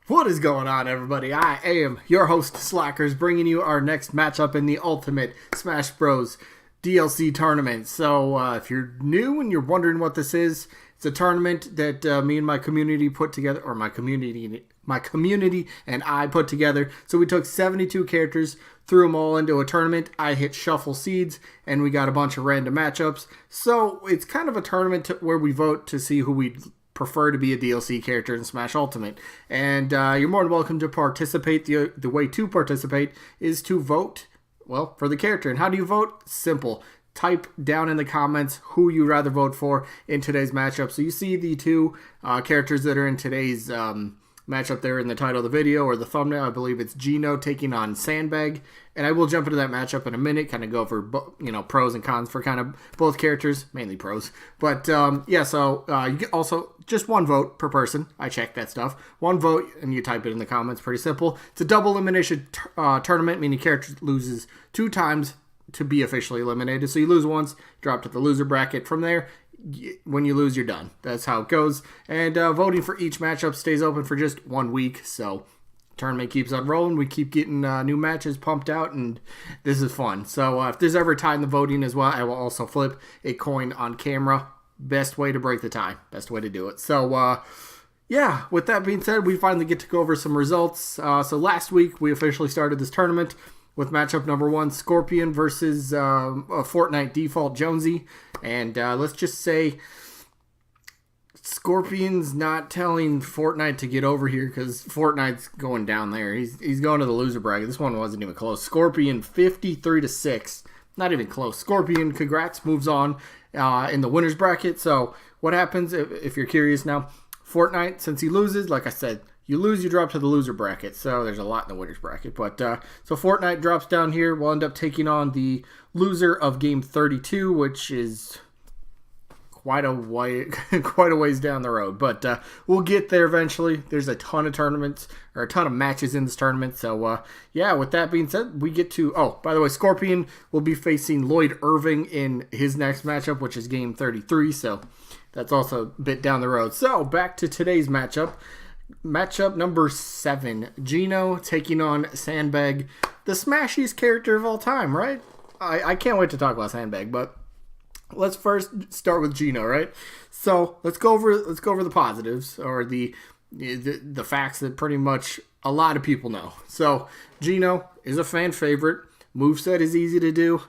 What is going on, everybody? I am your host, Slackerz, bringing you our next matchup in the Ultimate Smash Bros. DLC tournament. So, if you're new and you're wondering what this is, it's a tournament that me and my community put together, or my community and I put together. So we took 72 characters, threw them all into a tournament. I hit shuffle seeds, and we got a bunch of random matchups. So it's kind of a tournament where we vote to see who we prefer to be a DLC character in Smash Ultimate. And you're more than welcome to participate. The way to participate is to vote, well, for the character. And how do you vote? Simple. Type down in the comments who you'd rather vote for in today's matchup. So you see the two characters that are in today's matchup there in the title of the video or the thumbnail. I believe it's Geno taking on Sandbag. And I will jump into that matchup in a minute, kind of go over pros and cons for kind of both characters, mainly pros. But yeah, so you get also just one vote per person. I check that stuff. One vote, and you type it in the comments. Pretty simple. It's a double elimination tournament, meaning character loses 2 times to be officially eliminated. So you lose once, drop to the loser bracket. From there, when you lose, you're done. That's how it goes. And voting for each matchup stays open for just 1 week. So tournament keeps on rolling. We keep getting new matches pumped out, and this is fun. So if there's ever a tie in the voting as well, I will also flip a coin on camera. Best way to break the tie. Best way to do it. So yeah, with that being said, we finally get to go over some results. So last week, we officially started this tournament with matchup number 1, Scorpion versus Fortnite Default Jonesy. And let's just say Scorpion's not telling Fortnite to get over here because Fortnite's going down there. He's going to the loser bracket. This one wasn't even close. Scorpion 53-6. Not even close. Scorpion, congrats, moves on in the winner's bracket. So what happens if you're curious now? Fortnite, since he loses, like I said, you lose, you drop to the loser bracket. So there's a lot in the winner's bracket. But so Fortnite drops down here. We'll end up taking on the loser of game 32, which is quite a ways down the road. But we'll get there eventually. There's a ton of tournaments, or a ton of matches in this tournament. So yeah, with that being said, we get to, oh, by the way, Scorpion will be facing Lloyd Irving in his next matchup, which is game 33. So that's also a bit down the road. So back to today's matchup. Matchup number 7, Geno taking on Sandbag, the smashiest character of all time, right? I can't wait to talk about Sandbag, but let's first start with Geno, right? So let's go over the positives, or the facts that pretty much a lot of people know. So Geno is a fan favorite. Moveset is easy to do.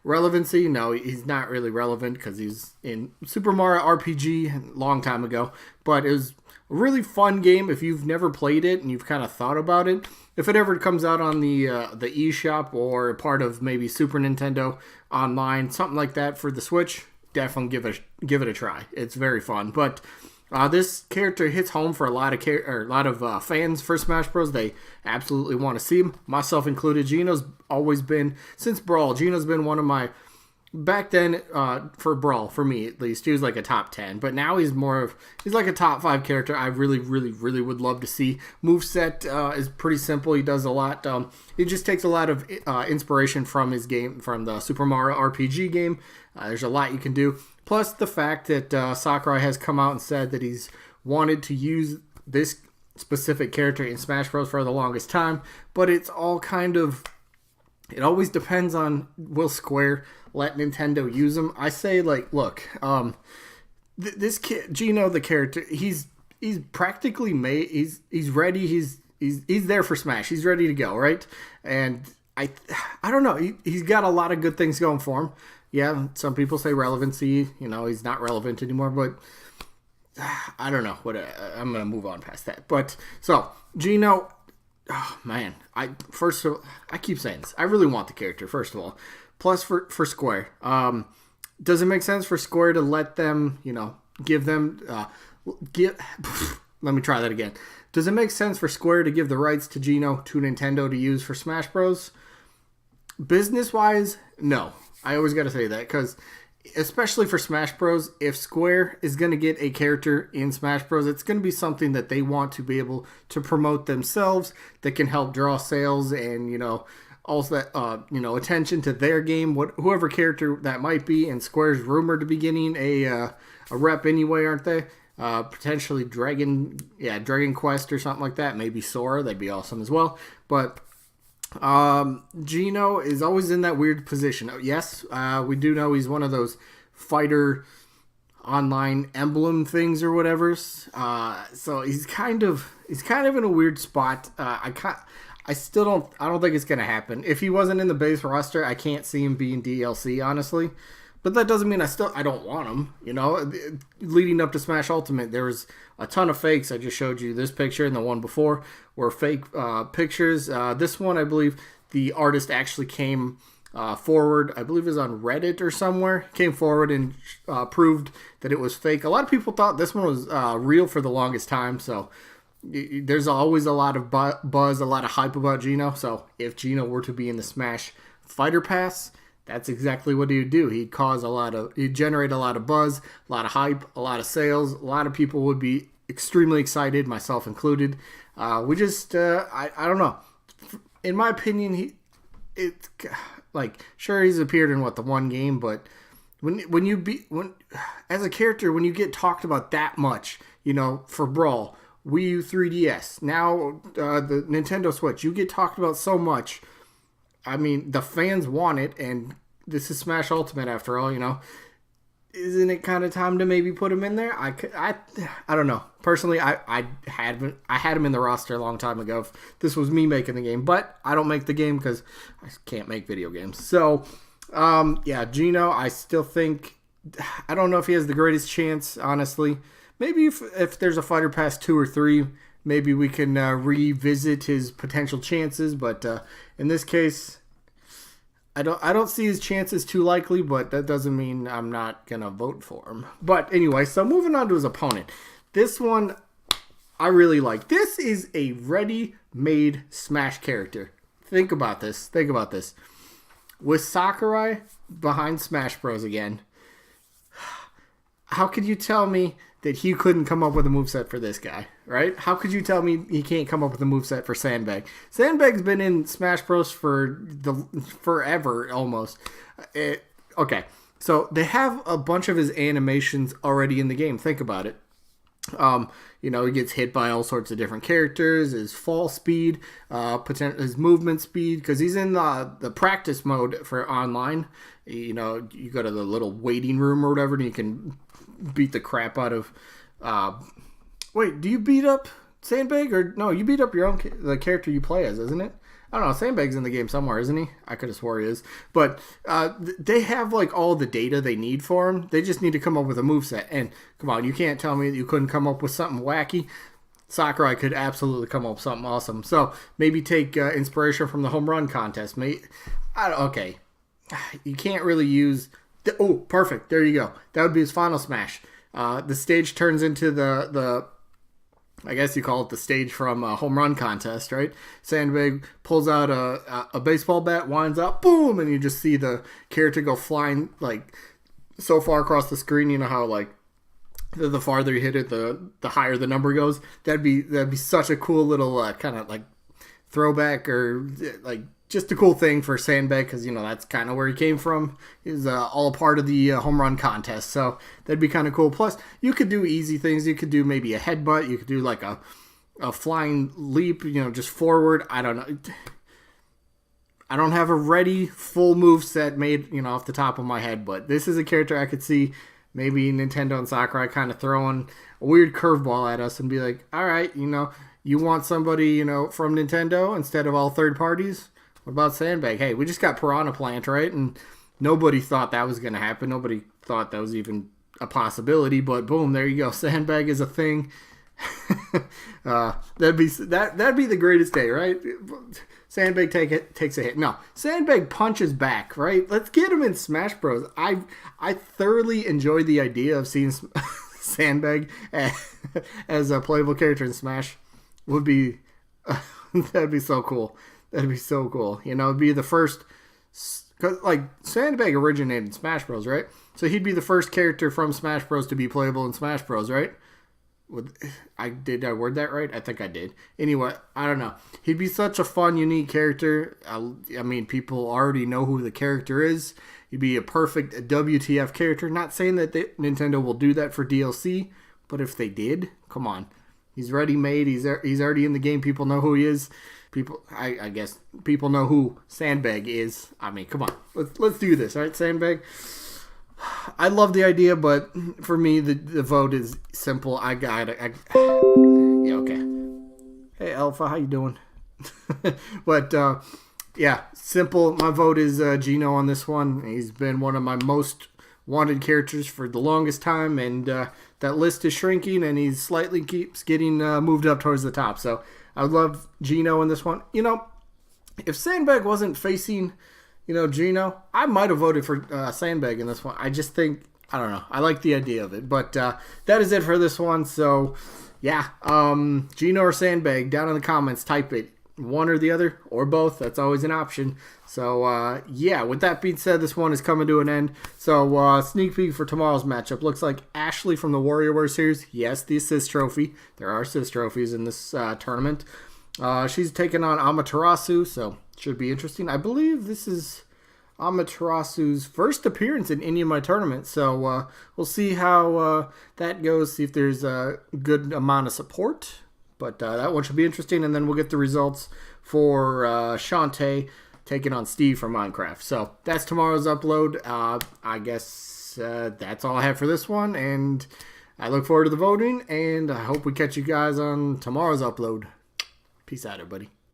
Relevancy, no, he's not really relevant because he's in Super Mario RPG a long time ago, but it was a really fun game if you've never played it and you've kind of thought about it. If it ever comes out on the eShop or part of maybe Super Nintendo Online, something like that for the Switch, definitely give it a try. It's very fun. But this character hits home for a lot of fans for Smash Bros. They absolutely want to see him, myself included. Geno's always been, since Brawl, Geno's been one of my, back then, for Brawl, for me at least, he was like a top 10. But now he's like a top 5 character I really, really, really would love to see. Moveset is pretty simple. He does a lot. He just takes a lot of inspiration from his game, from the Super Mario RPG game. There's a lot you can do. Plus the fact that Sakurai has come out and said that he's wanted to use this specific character in Smash Bros. For the longest time. But it's all kind of, it always depends on, will Square let Nintendo use him? I say, like, look, this kid, Geno, the character, he's practically made. He's ready. He's there for Smash. He's ready to go, right? And I don't know. He's got a lot of good things going for him. Yeah, some people say relevancy. He's not relevant anymore, but I don't know. I'm gonna move on past that. But so Geno. Oh, man, I keep saying this. I really want the character, first of all. Plus, for Square. Does it make sense for Square to let them, give them... let me try that again. Does it make sense for Square to give the rights to Geno to Nintendo to use for Smash Bros? Business-wise, no. I always got to say that, because especially for Smash Bros, if Square is going to get a character in Smash Bros, it's going to be something that they want to be able to promote themselves, that can help draw sales and, also that, attention to their game, whoever character that might be. And Square's rumored to be getting a rep anyway, aren't they? Potentially Dragon Quest or something like that. Maybe Sora, that'd be awesome as well. But Geno is always in that weird position. Yes, we do know he's one of those fighter online emblem things or whatever. So he's kind of in a weird spot. I don't think it's gonna happen. If he wasn't in the base roster, I can't see him being DLC, honestly. But that doesn't mean I don't want him. You know, leading up to Smash Ultimate, there was a ton of fakes. I just showed you this picture and the one before were fake pictures. This one, I believe, the artist actually came forward. I believe it was on Reddit or somewhere. Came forward and proved that it was fake. A lot of people thought this one was real for the longest time. So there's always a lot of buzz, a lot of hype about Geno. So if Geno were to be in the Smash Fighter Pass, that's exactly what he would do. He'd generate a lot of buzz, a lot of hype, a lot of sales. A lot of people would be extremely excited, myself included. I don't know. In my opinion, sure, he's appeared in the one game, but as a character, when you get talked about that much, you know, for Brawl, Wii U 3DS, now the Nintendo Switch, you get talked about so much. I mean, the fans want it, and this is Smash Ultimate after all, you know. Isn't it kind of time to maybe put him in there? I don't know. Personally, I had him in the roster a long time ago. This was me making the game, but I don't make the game because I can't make video games. So, Geno, I still think, I don't know if he has the greatest chance, honestly. Maybe if there's a Fighter Pass 2 or 3, maybe we can revisit his potential chances, but in this case, I don't see his chances too likely, but that doesn't mean I'm not gonna vote for him. But anyway, so moving on to his opponent. This one I really like. This is a ready-made Smash character. Think about this. With Sakurai behind Smash Bros. Again, how could you tell me that he couldn't come up with a moveset for this guy, right? How could you tell me he can't come up with a moveset for Sandbag? Sandbag's been in Smash Bros. For forever, almost. Okay, so they have a bunch of his animations already in the game. Think about it. He gets hit by all sorts of different characters, his fall speed, his movement speed, because he's in the practice mode for online. You go to the little waiting room or whatever, and you can beat the crap out of... wait, do you beat up Sandbag? Or no, you beat up your own the character you play as, isn't it? I don't know, Sandbag's in the game somewhere, isn't he? I could have swore he is. But they have all the data they need for him. They just need to come up with a moveset. And come on, you can't tell me that you couldn't come up with something wacky. Sakurai could absolutely come up with something awesome. So maybe take inspiration from the home run contest. Okay. You can't really use... Oh, perfect. There you go. That would be his final smash. The stage turns into the I guess you call it the stage from a home run contest, right? Sandbag pulls out a baseball bat, winds up, boom, and you just see the character go flying so far across the screen. You know how the farther you hit it, the higher the number goes. That'd be such a cool little kind of throwback or just a cool thing for Sandbag, because that's kind of where he came from. Is all a part of the home run contest, so that'd be kind of cool. Plus, you could do easy things. You could do maybe a headbutt. You could do a flying leap. Just forward. I don't know. I don't have a ready full move set made off the top of my head, but this is a character I could see maybe Nintendo and Sakurai kind of throwing a weird curveball at us and be like, all right, you want somebody from Nintendo instead of all third parties. What about Sandbag? Hey, we just got Piranha Plant, right? And nobody thought that was going to happen. Nobody thought that was even a possibility. But boom, there you go. Sandbag is a thing. That'd be the greatest day, right? Sandbag takes a hit. No, Sandbag punches back, right? Let's get him in Smash Bros. I thoroughly enjoy the idea of seeing Sandbag as a playable character in Smash. That'd be so cool. That'd be so cool. It'd be the first... Because, Sandbag originated in Smash Bros., right? So he'd be the first character from Smash Bros. To be playable in Smash Bros., right? Did I word that right? I think I did. Anyway, I don't know. He'd be such a fun, unique character. I mean, people already know who the character is. He'd be a perfect WTF character. Not saying that Nintendo will do that for DLC, But if they did, come on. He's ready-made. He's already in the game. People know who he is. I guess people know who Sandbag is. I mean, come on. Let's do this, all right, Sandbag? I love the idea, but for me, the vote is simple. Yeah, okay. Hey, Alpha, how you doing? But, yeah, simple. My vote is Geno on this one. He's been one of my most wanted characters for the longest time, and that list is shrinking, and he slightly keeps getting moved up towards the top. So I would love Geno in this one. You know, if Sandbag wasn't facing, Geno, I might have voted for Sandbag in this one. I just think, I don't know. I like the idea of it. But that is it for this one. So, yeah, Geno or Sandbag, down in the comments, type it. One or the other, or both. That's always an option. So, yeah, with that being said, this one is coming to an end. So, sneak peek for tomorrow's matchup. Looks like Ashley from the WarriorWare series. Yes, the assist trophy. There are assist trophies in this tournament. She's taking on Amaterasu, so should be interesting. I believe this is Amaterasu's first appearance in any of my tournaments. So, we'll see how that goes, see if there's a good amount of support. But that one should be interesting, and then we'll get the results for Shantae taking on Steve from Minecraft. So that's tomorrow's upload. I guess that's all I have for this one, and I look forward to the voting, and I hope we catch you guys on tomorrow's upload. Peace out, everybody.